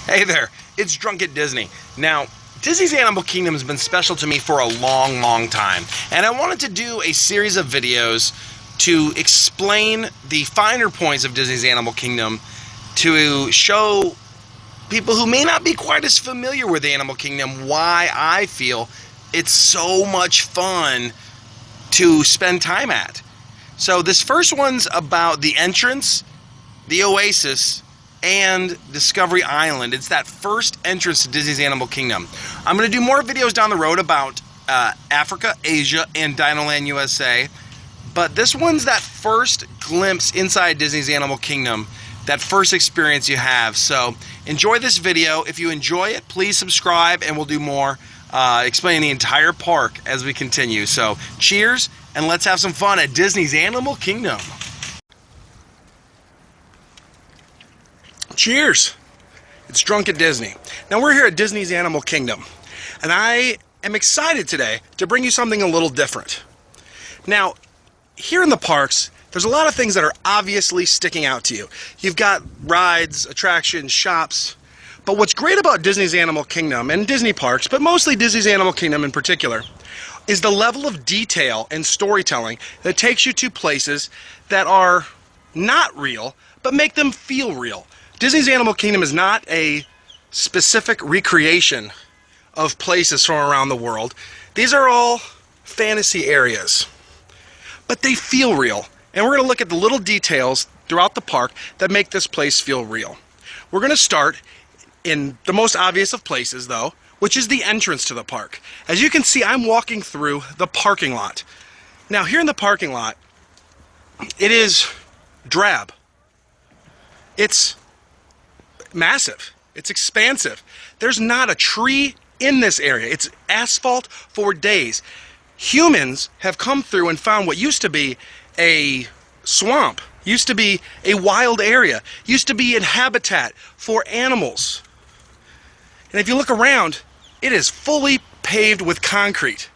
Hey there, it's Drunk at Disney. Now, Disney's Animal Kingdom has been special to me for a long, long time, and I wanted to do a series of videos to explain the finer points of Disney's Animal Kingdom, to show people who may not be quite as familiar with the Animal Kingdom why I feel it's so much fun to spend time at. So this first one's about the entrance, the Oasis, and Discovery Island. It's that first entrance to Disney's Animal Kingdom. I'm going to do more videos down the road about Africa, Asia, and Dinoland USA. But this one's that first glimpse inside Disney's Animal Kingdom, that first experience you have. So enjoy this video. If you enjoy it, please subscribe, and we'll do more explaining the entire park as we continue. So cheers, and let's have some fun at Disney's Animal Kingdom. Cheers! It's Drunk at Disney. Now we're here at Disney's Animal Kingdom, and I am excited today to bring you something a little different. Now, here in the parks, there's a lot of things that are obviously sticking out to you. You've got rides, attractions, shops, but what's great about Disney's Animal Kingdom and Disney parks, but mostly Disney's Animal Kingdom in particular, is the level of detail and storytelling that takes you to places that are not real, but make them feel real. Disney's Animal Kingdom is not a specific recreation of places from around the world. These are all fantasy areas, but they feel real. And we're going to look at the little details throughout the park that make this place feel real. We're going to start in the most obvious of places, though, which is the entrance to the park. As you can see, I'm walking through the parking lot. Now, here in the parking lot, it is drab. It's massive. It's expansive. There's not a tree in this area. It's asphalt for days. Humans have come through and found what used to be a swamp, used to be a wild area, used to be a habitat for animals. And if you look around, it is fully paved with concrete.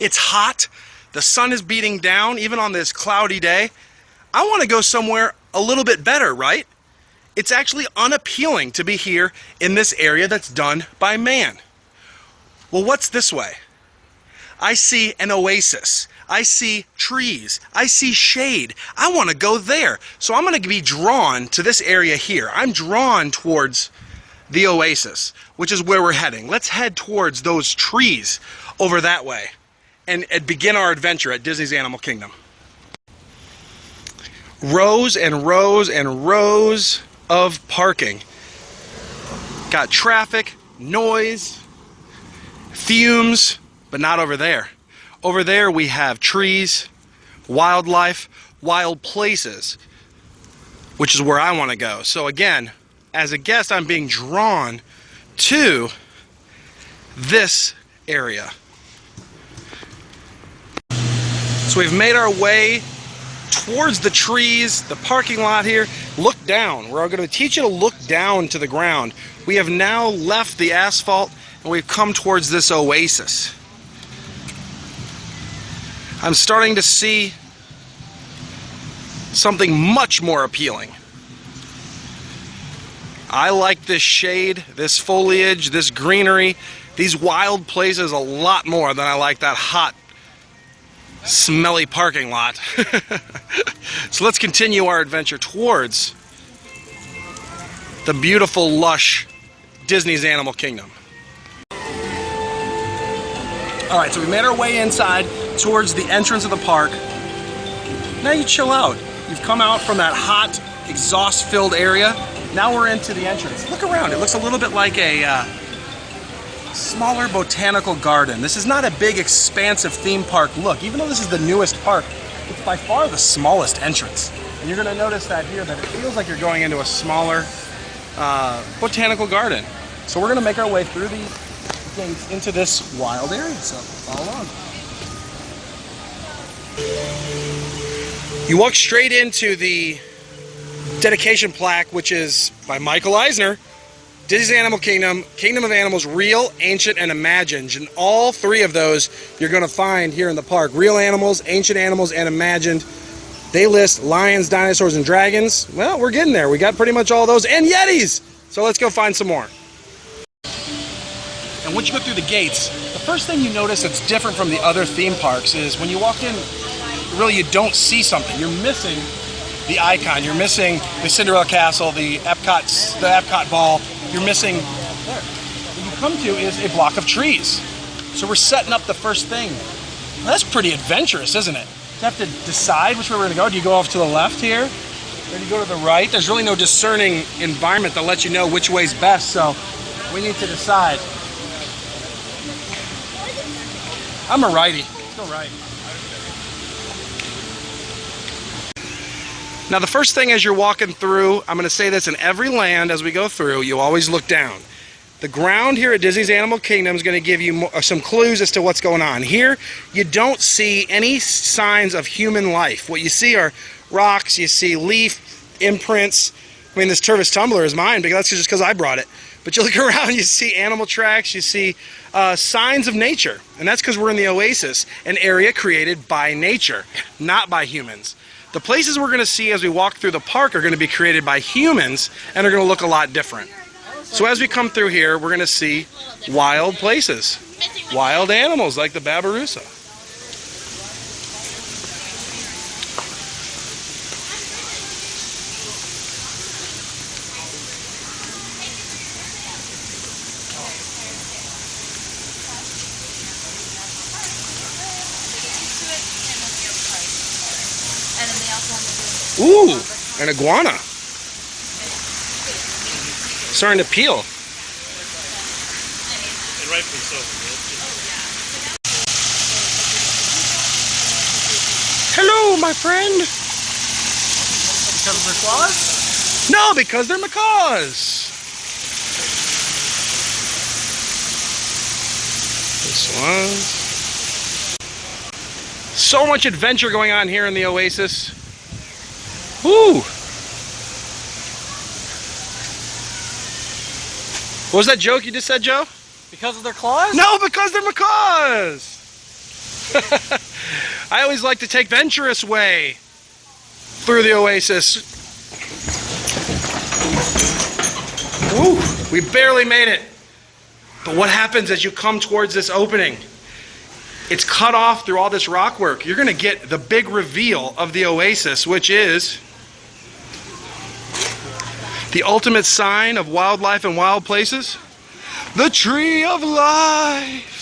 It's hot. The sun is beating down, even on this cloudy day. I want to go somewhere a little bit better, right? It's actually unappealing to be here in this area that's done by man. Well, what's this way? I see an oasis. I see trees. I see shade. I want to go there. So I'm going to be drawn to this area here. I'm drawn towards the oasis, which is where we're heading. Let's head towards those trees over that way and begin our adventure at Disney's Animal Kingdom. Rows and rows and rows of parking. Got traffic, noise, fumes, but not over there. Over there we have trees, wildlife, wild places, which is where I want to go. So again, as a guest, I'm being drawn to this area. So we've made our way towards the trees, the parking lot here. Look down. We're going to teach you to look down to the ground. We have now left the asphalt and we've come towards this oasis. I'm starting to see something much more appealing. I like this shade, this foliage, this greenery, these wild places a lot more than I like that hot, smelly parking lot. So let's continue our adventure towards the beautiful, lush Disney's Animal Kingdom. Alright, so we made our way inside towards the entrance of the park. Now you chill out. You've come out from that hot, exhaust-filled area. Now we're into the entrance. Look around. It looks a little bit like a smaller botanical garden. This is not a big, expansive theme park look. Even though this is the newest park, it's by far the smallest entrance. And you're going to notice that here, that it feels like you're going into a smaller botanical garden. So we're going to make our way through these gates into this wild area. So follow along. You walk straight into the dedication plaque, which is by Michael Eisner. Disney's Animal Kingdom, Kingdom of Animals, Real, Ancient, and Imagined. And all three of those you're going to find here in the park. Real animals, ancient animals, and imagined. They list lions, dinosaurs, and dragons. Well, we're getting there. We got pretty much all those. And Yetis! So let's go find some more. And once you go through the gates, the first thing you notice that's different from the other theme parks is when you walk in, really you don't see something. You're missing the icon. You're missing the Cinderella Castle, the Epcot ball. You're missing there. What you come to is a block of trees. So we're setting up the first thing. Well, that's pretty adventurous, isn't it? You have to decide which way we're going to go. Do you go off to the left here? Or do you go to the right? There's really no discerning environment that lets you know which way's best, so we need to decide. I'm a righty. Let's go right. Now the first thing as you're walking through, I'm going to say this in every land as we go through, you always look down. The ground here at Disney's Animal Kingdom is going to give you some clues as to what's going on. Here, you don't see any signs of human life. What you see are rocks, you see leaf imprints. I mean, this Tervis tumbler is mine, but that's just because I brought it. But you look around, you see animal tracks, you see signs of nature. And that's because we're in the Oasis, an area created by nature, not by humans. The places we're going to see as we walk through the park are going to be created by humans and are going to look a lot different. So as we come through here, we're going to see wild places, wild animals like the Babirusa. Ooh, an iguana. Starting to peel. And rightfully so. Hello, my friend. Because they're claws? No, because they're macaws. This one. So much adventure going on here in the Oasis. Woo! What was that joke you just said, Joe? Because of their claws? No, because they're macaws! I always like to take Venturous Way through the Oasis. Woo! We barely made it. But what happens as you come towards this opening? It's cut off through all this rock work. You're going to get the big reveal of the Oasis, which is the ultimate sign of wildlife and wild places, the Tree of Life.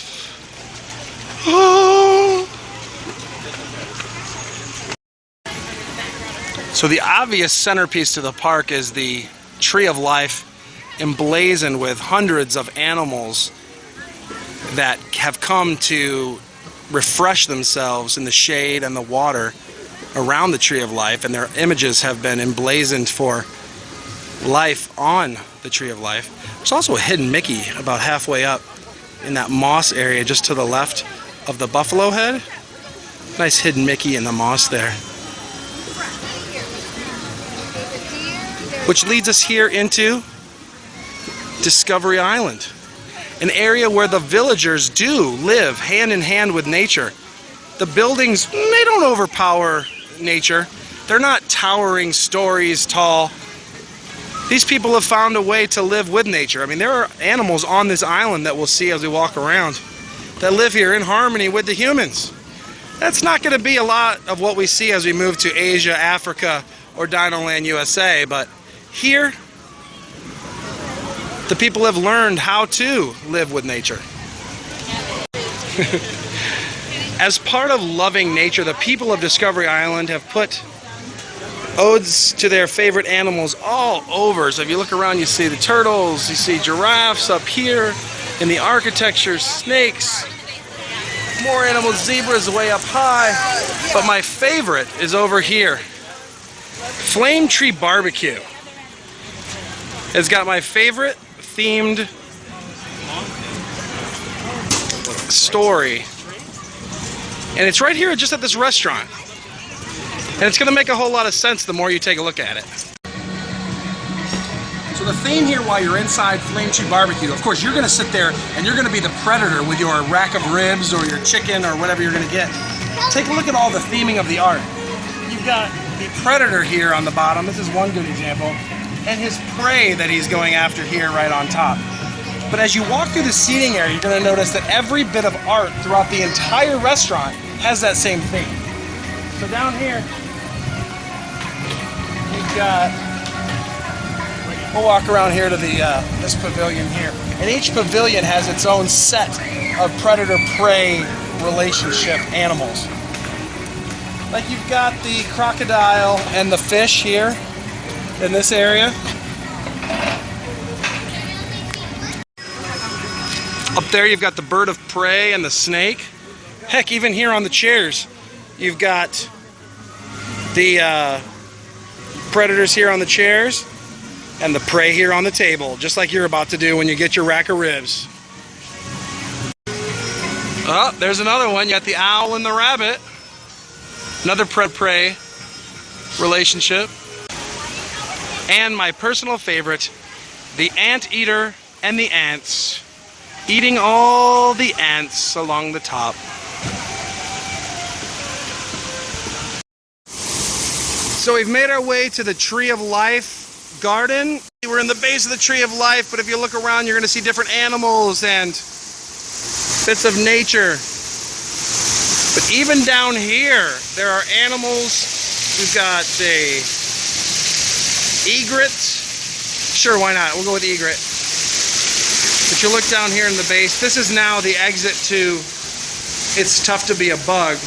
Oh. So the obvious centerpiece to the park is the Tree of Life, emblazoned with hundreds of animals that have come to refresh themselves in the shade and the water around the Tree of Life, and their images have been emblazoned for life on the Tree of Life. There's also a hidden Mickey about halfway up in that moss area just to the left of the buffalo head. Nice hidden Mickey in the moss there. Which leads us here into Discovery Island, an area where the villagers do live hand in hand with nature. The buildings, they don't overpower nature. They're not towering stories tall. These people have found a way to live with nature. I mean, there are animals on this island that we'll see as we walk around that live here in harmony with the humans. That's not going to be a lot of what we see as we move to Asia, Africa, or Dinoland USA, but here, the people have learned how to live with nature. As part of loving nature, the people of Discovery Island have put odes to their favorite animals all over. So if you look around, you see the turtles, you see giraffes up here, in the architecture, snakes, more animals, zebras way up high. But my favorite is over here. Flame Tree Barbecue. It's got my favorite themed story. And it's right here just at this restaurant. And it's going to make a whole lot of sense the more you take a look at it. So the theme here while you're inside Flame Tree Barbecue, of course, you're going to sit there and you're going to be the predator with your rack of ribs or your chicken or whatever you're going to get. Take a look at all the theming of the art. You've got the predator here on the bottom. This is one good example. And his prey that he's going after here right on top. But as you walk through the seating area, you're going to notice that every bit of art throughout the entire restaurant has that same theme. So down here, you've got, we'll walk around here to the this pavilion here. And each pavilion has its own set of predator-prey relationship animals. Like you've got the crocodile and the fish here in this area. Up there you've got the bird of prey and the snake. Heck, even here on the chairs, you've got the predators here on the chairs and the prey here on the table, just like you're about to do when you get your rack of ribs. Oh, there's another one. You got the owl and the rabbit. Another prey relationship. And my personal favorite, the anteater and the ants. Eating all the ants along the top. So we've made our way to the Tree of Life garden. We're in the base of the Tree of Life, but if you look around, you're going to see different animals and bits of nature. But even down here, there are animals. We've got a egret. Sure, why not? We'll go with egret. But you look down here in the base, this is now the exit to It's Tough to Be a Bug.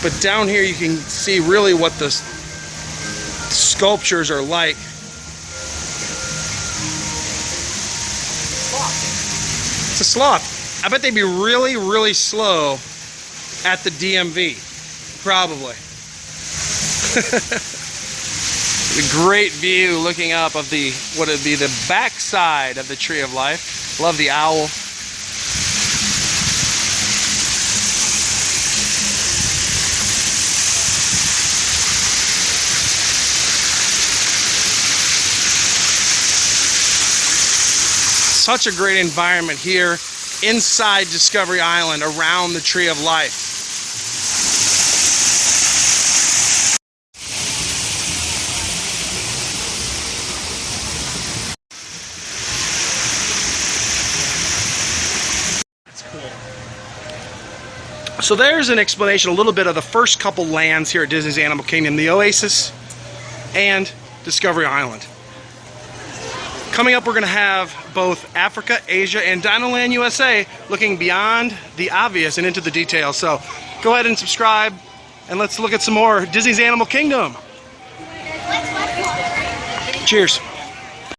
But down here you can see really what the sculptures are like. It's a sloth. I bet they'd be really, really slow at the DMV. Probably. A great view looking up of the, what would be the back side of the Tree of Life. Love the owl. Such a great environment here inside Discovery Island around the Tree of Life. So there's an explanation, a little bit of the first couple lands here at Disney's Animal Kingdom, the Oasis and Discovery Island. Coming up, we're going to have both Africa, Asia, and Dinoland USA looking beyond the obvious and into the details. So go ahead and subscribe, and let's look at some more Disney's Animal Kingdom. Cheers.